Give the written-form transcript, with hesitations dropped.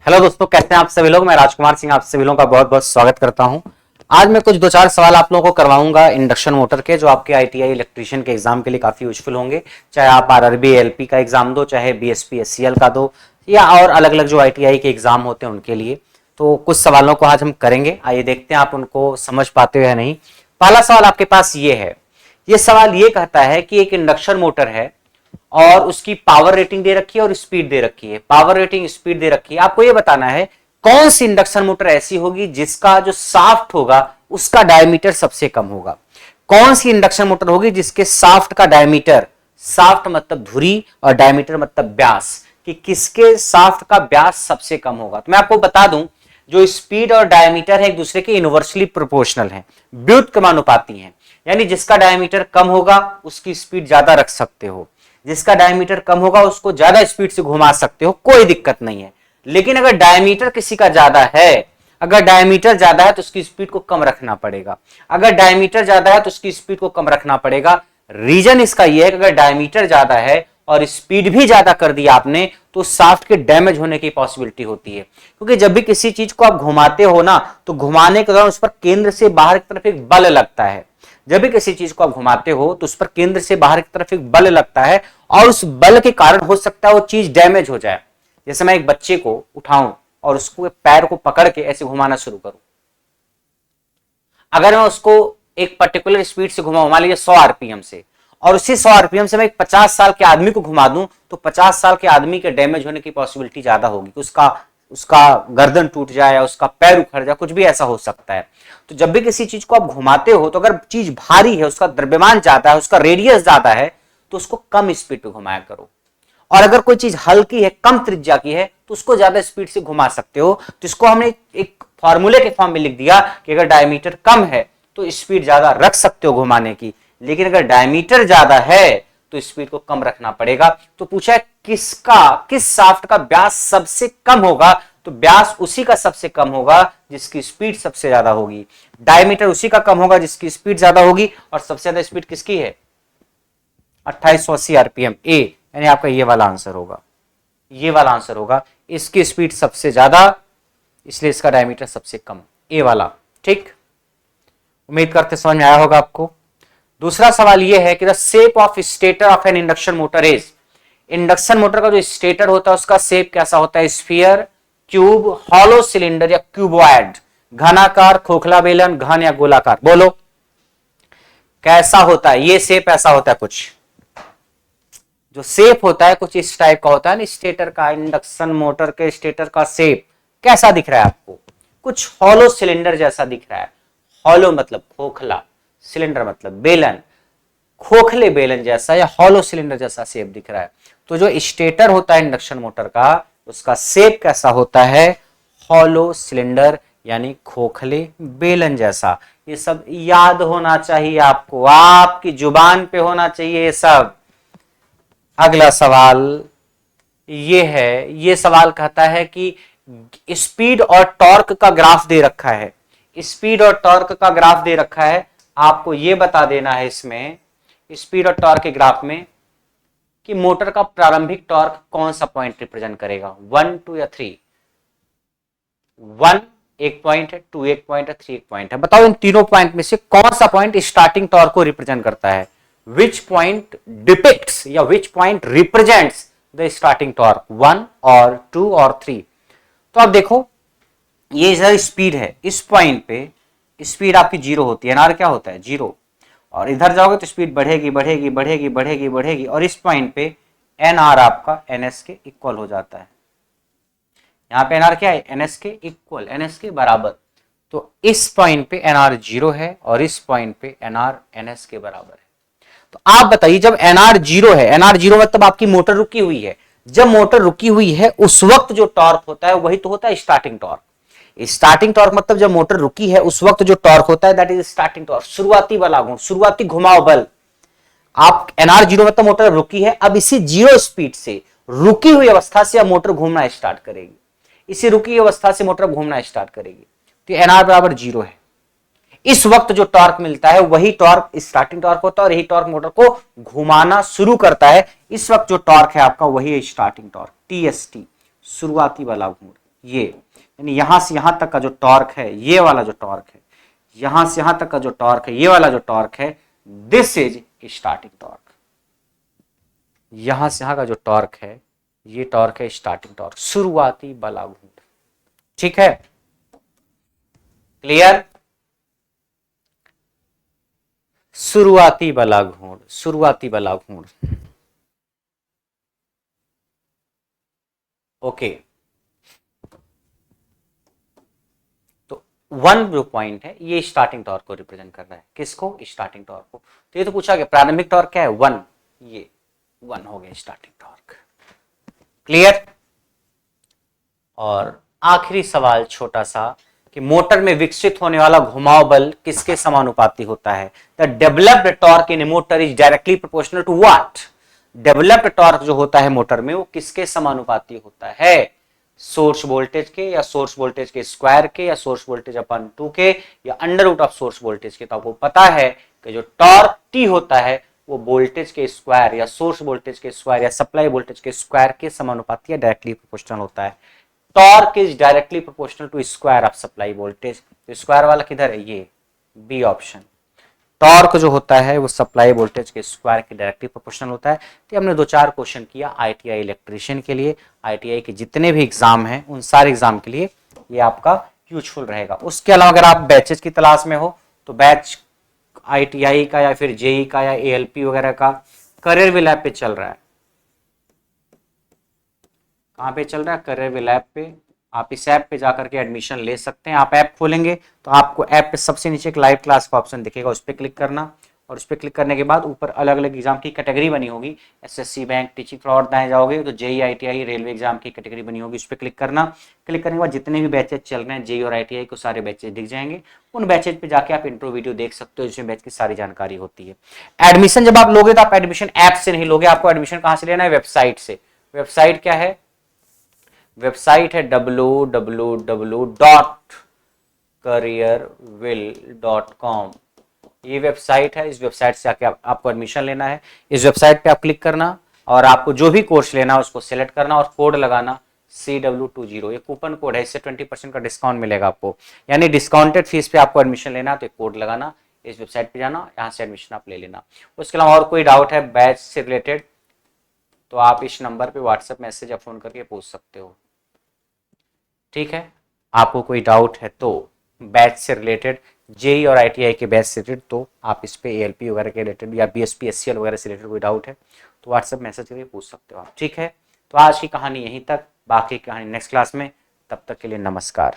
Hello दोस्तों, कैसे हैं आप सभी लोग। मैं राजकुमार सिंह आप सभी लोगों का बहुत बहुत स्वागत करता हूं। आज मैं कुछ दो चार सवाल आप लोगों को करवाऊंगा इंडक्शन मोटर के, जो आपके आईटीआई इलेक्ट्रीशियन के एग्जाम के लिए काफी यूजफुल होंगे। चाहे आप आरआरबी एलपी का एग्जाम दो, चाहे बीएसपी एससीएल का दो, या और अलग अलग जो आईटीआई के एग्जाम होते हैं उनके लिए। तो कुछ सवालों को आज हम करेंगे, आइए देखते हैं आप उनको समझ पाते हो या नहीं। पहला सवाल आपके पास ये है। ये सवाल ये कहता है कि एक इंडक्शन मोटर है और उसकी पावर रेटिंग दे रखी है और स्पीड दे रखी है। पावर रेटिंग, स्पीड दे रखी है। आपको यह बताना है कौन सी इंडक्शन मोटर ऐसी होगी जिसका जो शाफ्ट होगा उसका डायमीटर सबसे कम होगा। कौन सी इंडक्शन मोटर होगी जिसके शाफ्ट का डायमीटर, शाफ्ट मतलब धुरी और डायमीटर मतलब व्यास, कि किसके शाफ्ट का व्यास सबसे कम होगा। तो मैं आपको बता दूं, जो स्पीड और डायमीटर है एक दूसरे के इनवर्सली प्रोपोर्शनल है, व्युत्क्रमानुपाती हैं। यानी जिसका डायमीटर कम होगा उसकी स्पीड ज्यादा रख सकते हो, जिसका डायमीटर कम होगा उसको ज्यादा स्पीड से घुमा सकते हो, कोई दिक्कत नहीं है। लेकिन अगर डायमीटर किसी का ज्यादा है, अगर डायमीटर ज्यादा है तो उसकी स्पीड को कम रखना पड़ेगा। अगर डायमीटर ज्यादा है तो उसकी स्पीड को कम रखना पड़ेगा। रीजन इसका यह है कि अगर डायमीटर ज्यादा है और स्पीड भी ज्यादा कर दिया आपने तो शाफ्ट के डैमेज होने की पॉसिबिलिटी होती है। क्योंकि जब भी किसी चीज को आप घुमाते हो ना, तो घुमाने के दौरान उस पर केंद्र से बाहर की तरफ एक बल लगता है। जब भी किसी चीज को आप घुमाते हो तो उस पर केंद्र से बाहर की तरफ एक बल लगता है और उस बल के कारण हो सकता है वो चीज डैमेज हो जाए। जैसे मैं एक बच्चे को उठाऊं और उसको पैर को पकड़ के ऐसे घुमाना शुरू करूं, अगर मैं उसको एक पर्टिकुलर स्पीड से घुमाऊं, मान लीजिए 100 आरपीएम से, और उसी 100 आरपीएम से मैं एक 50 साल के आदमी को घुमा दूं, तो 50 साल के आदमी के डैमेज होने की पॉसिबिलिटी ज्यादा होगी कि उसका गर्दन टूट जाए या उसका पैर उखड़ जाए, कुछ भी ऐसा हो सकता है। तो जब भी किसी चीज को आप घुमाते हो तो अगर चीज भारी है, उसका द्रव्यमान ज्यादा है, उसका रेडियस ज्यादा है, तो उसको कम स्पीड पे घुमाया करो। और अगर कोई चीज हल्की है, कम त्रिज्या की है, तो उसको ज्यादा स्पीड से घुमा सकते हो। तो इसको हमने एक फॉर्मूले के फॉर्म में लिख दिया कि अगर डायमीटर कम है तो स्पीड ज्यादा रख सकते हो घुमाने की, लेकिन अगर डायमीटर ज्यादा है तो स्पीड को कम रखना पड़ेगा। तो पूछा है किस शाफ्ट का व्यास सबसे कम होगा, तो व्यास उसी का सबसे कम होगा जिसकी स्पीड सबसे ज्यादा होगी। डायमीटर उसी का कम होगा जिसकी स्पीड ज्यादा होगी। और सबसे ज्यादा स्पीड किसकी है? 2880 आरपीएम, ए, यानी आपका ये वाला आंसर होगा। ये वाला आंसर होगा। इसकी स्पीड सबसे ज्यादा, इसलिए इसका डायमीटर सबसे कम, ए वाला। ठीक, उम्मीद करते समझ में आया होगा आपको। दूसरा सवाल यह है कि the shape of stator of N induction motor is. Induction motor का जो स्टेटर होता है उसका शेप कैसा होता है? स्फीयर, क्यूब, हॉलो सिलेंडर या क्यूबॉइड। घनाकार, खोखला बेलन, घन या गोलाकार। बोलो कैसा होता है ये शेप? ऐसा होता है कुछ, जो शेप होता है कुछ इस टाइप का होता है ना स्टेटर का। इंडक्शन मोटर के स्टेटर का शेप कैसा दिख रहा है आपको? कुछ हॉलो सिलेंडर जैसा दिख रहा है। हॉलो मतलब खोखला, सिलेंडर मतलब बेलन, खोखले बेलन जैसा या हॉलो सिलेंडर जैसा शेप दिख रहा है। तो जो स्टेटर होता है इंडक्शन मोटर का, उसका शेप कैसा होता है? हॉलो सिलेंडर, यानी खोखले बेलन जैसा। ये सब याद होना चाहिए आपको, आपकी जुबान पे होना चाहिए ये सब। अगला सवाल ये है। ये सवाल कहता है कि स्पीड और टॉर्क का ग्राफ दे रखा है। स्पीड और टॉर्क का ग्राफ दे रखा है, आपको यह बता देना है इसमें, स्पीड और टॉर्क के ग्राफ में, कि मोटर का प्रारंभिक टॉर्क कौन सा पॉइंट रिप्रेजेंट करेगा? 1, 2 या 3? 1 एक पॉइंट है, 2 एक पॉइंट है, 3 एक पॉइंट है। बताओ इन तीनों पॉइंट में से कौन सा पॉइंट स्टार्टिंग टॉर्क को रिप्रेजेंट करता है? विच पॉइंट डिपिक्ट्स या which point represents the starting torque? 1 और 2 और 3? तो आप देखो, ये इधर स्पीड है, इस पॉइंट पे स्पीड आपकी 0 होती है। एनआर क्या होता है? 0। और इधर जाओगे तो स्पीड बढ़ेगी बढ़ेगी बढ़ेगी बढ़ेगी बढ़ेगी, और इस पॉइंट पे एनआर आपका एनएस के इक्वल हो जाता है। यहां पे एनआर क्या है? एनएस के इक्वल, एनएस के बराबर। तो इस पॉइंट पे एनआर 0 है और इस पॉइंट पे एनआर एनएस के बराबर है। तो आप बताइए, जब एनआर 0 है, एनआर 0 मतलब आपकी मोटर रुकी हुई है, जब मोटर रुकी हुई है उस वक्त जो टॉर्क होता है वही तो होता है स्टार्टिंग टॉर्क। स्टार्टिंग टॉर्क मतलब जब मोटर रुकी है उस वक्त जो टॉर्क होता है दैट इज स्टार्टिंग टॉर्क, शुरुआती वाला गुण, शुरुआती घुमाव बल। आप एनआर 0 मतलब मोटर रुकी है, अब इसी 0 स्पीड से, रुकी हुई अवस्था से अब मोटर घूमना स्टार्ट करेगी। इसी रुकी हुई अवस्था से मोटर घूमना स्टार्ट करेगी। तो एनआर बराबर 0 है। इस वक्त जो टॉर्क मिलता है वही टॉर्क स्टार्टिंग टॉर्क होता है और यही टॉर्क मोटर को घुमाना शुरू करता है। इस वक्त जो टॉर्क है आपका वही है स्टार्टिंग टॉर्क, टीएसटी, शुरुआती वाला घूर्ण। ये, यानी यहां से यहां तक का जो टॉर्क है, ये वाला जो टॉर्क है, यहां से यहां तक का जो टॉर्क है, ये वाला जो टॉर्क है, दिस इज स्टार्टिंग टॉर्क। यहां से यहां का जो टॉर्क है, ये टॉर्क है स्टार्टिंग टॉर्क, शुरुआती बला घूर्ण। ठीक है, क्लियर? शुरुआती बला घूर्ण, शुरुआती बला घूर्ण। ओके, तो वन जो पॉइंट है ये स्टार्टिंग टॉर्क को रिप्रेजेंट कर रहा है। किसको? स्टार्टिंग टॉर्क को। तो ये तो पूछा गया प्रारंभिक टॉर्क क्या है? वन। ये वन हो गया स्टार्टिंग टॉर्क। क्लियर? और आखिरी सवाल छोटा सा, कि मोटर में विकसित होने वाला घुमाव बल किसके समानुपाती होता है? The developed torque in motor is directly proportional to what? Developed torque जो होता है मोटर में, वो किसके समानुपाती होता है? सोर्स वोल्टेज के, या सोर्स वोल्टेज के स्क्वायर के, या सोर्स वोल्टेज अपन 2 के, या under root of source voltage के। तो आपको पता है कि जो टॉर्क टी होता है वो वोल्टेज के स्क्वायर, या सोर्स वोल्टेज के स्क्वायर, या सप्लाई वोल्टेज के स्क्वायर के समानुपाती या डायरेक्टली प्रोपोर्शनल होता है। Torque is directly proportional to square of supply voltage. तो स्क्वायर वाला किधर है? ये बी ऑप्शन। टॉर्क जो होता है वो सप्लाई वोल्टेज के स्क्वायर के डायरेक्टली प्रोपोर्शनल होता है। तो हमने 2-4 क्वेश्चन किया आईटीआई इलेक्ट्रीशियन के लिए। आईटीआई के जितने भी एग्जाम हैं उन सारे एग्जाम के लिए ये आपका यूजफुल रहेगा। उसके अलावा अगर आप बैचेज की तलाश में हो तो बैच आईटीआई का, या फिर जेई का, या एएलपी वगैरह का करियर विल ऐप पे चल रहा है। कहाँ पे चल रहा है? करियर विल ऐप पे। आप इस ऐप पे जाकर के एडमिशन ले सकते हैं। आप ऐप खोलेंगे तो आपको ऐप पे सबसे नीचे एक लाइव क्लास का ऑप्शन दिखेगा, उस पर क्लिक करना, और उस पर क्लिक करने के बाद ऊपर अलग अलग एग्जाम की कैटेगरी बनी होगी, एसएससी, बैंक, टीचिंग, फ्रॉड, दाएं जाओगे तो जेई, आईटीआई, रेलवे एग्जाम की कैटेगरी बनी होगी, उस पर क्लिक करना। क्लिक करने के बाद जितने भी बैचेज चल रहे हैं जेई और आईटीआई को, सारे बैचेज दिख जाएंगे। उन बैचेज पे जाके आप इंट्रो वीडियो देख सकते हो, जिसमें बैच की सारी जानकारी होती है। एडमिशन जब आप लोगे तो आप एडमिशन ऐप से नहीं लोगे, आपको एडमिशन कहाँ से लेना है? वेबसाइट से। वेबसाइट क्या है? वेबसाइट है www.careerwill.com। ये वेबसाइट है, इस वेबसाइट से आके आपको एडमिशन लेना है। इस वेबसाइट पे आप क्लिक करना और आपको जो भी कोर्स लेना है उसको सिलेक्ट करना और कोड लगाना CW20। ये कूपन कोड है, इससे 20% का डिस्काउंट मिलेगा आपको, यानी डिस्काउंटेड फीस पे आपको एडमिशन लेना है तो एक कोड लगाना, इस वेबसाइट पे जाना, यहाँ से एडमिशन आप ले लेना। उसके अलावा और कोई डाउट है बैच से रिलेटेड तो आप इस नंबर पे व्हाट्सएप मैसेज या फोन करके पूछ सकते हो। ठीक है, आपको कोई डाउट है तो बैच से रिलेटेड, जेई और आईटीआई के बैच से रिलेटेड, तो आप इस पे एएलपी वगैरह के रिलेटेड या बीएसपी एससीएल वगैरह से रिलेटेड कोई डाउट है तो व्हाट्सएप मैसेज करके पूछ सकते हो आप। ठीक है, तो आज की कहानी यहीं तक, बाकी कहानी नेक्स्ट क्लास में। तब तक के लिए नमस्कार।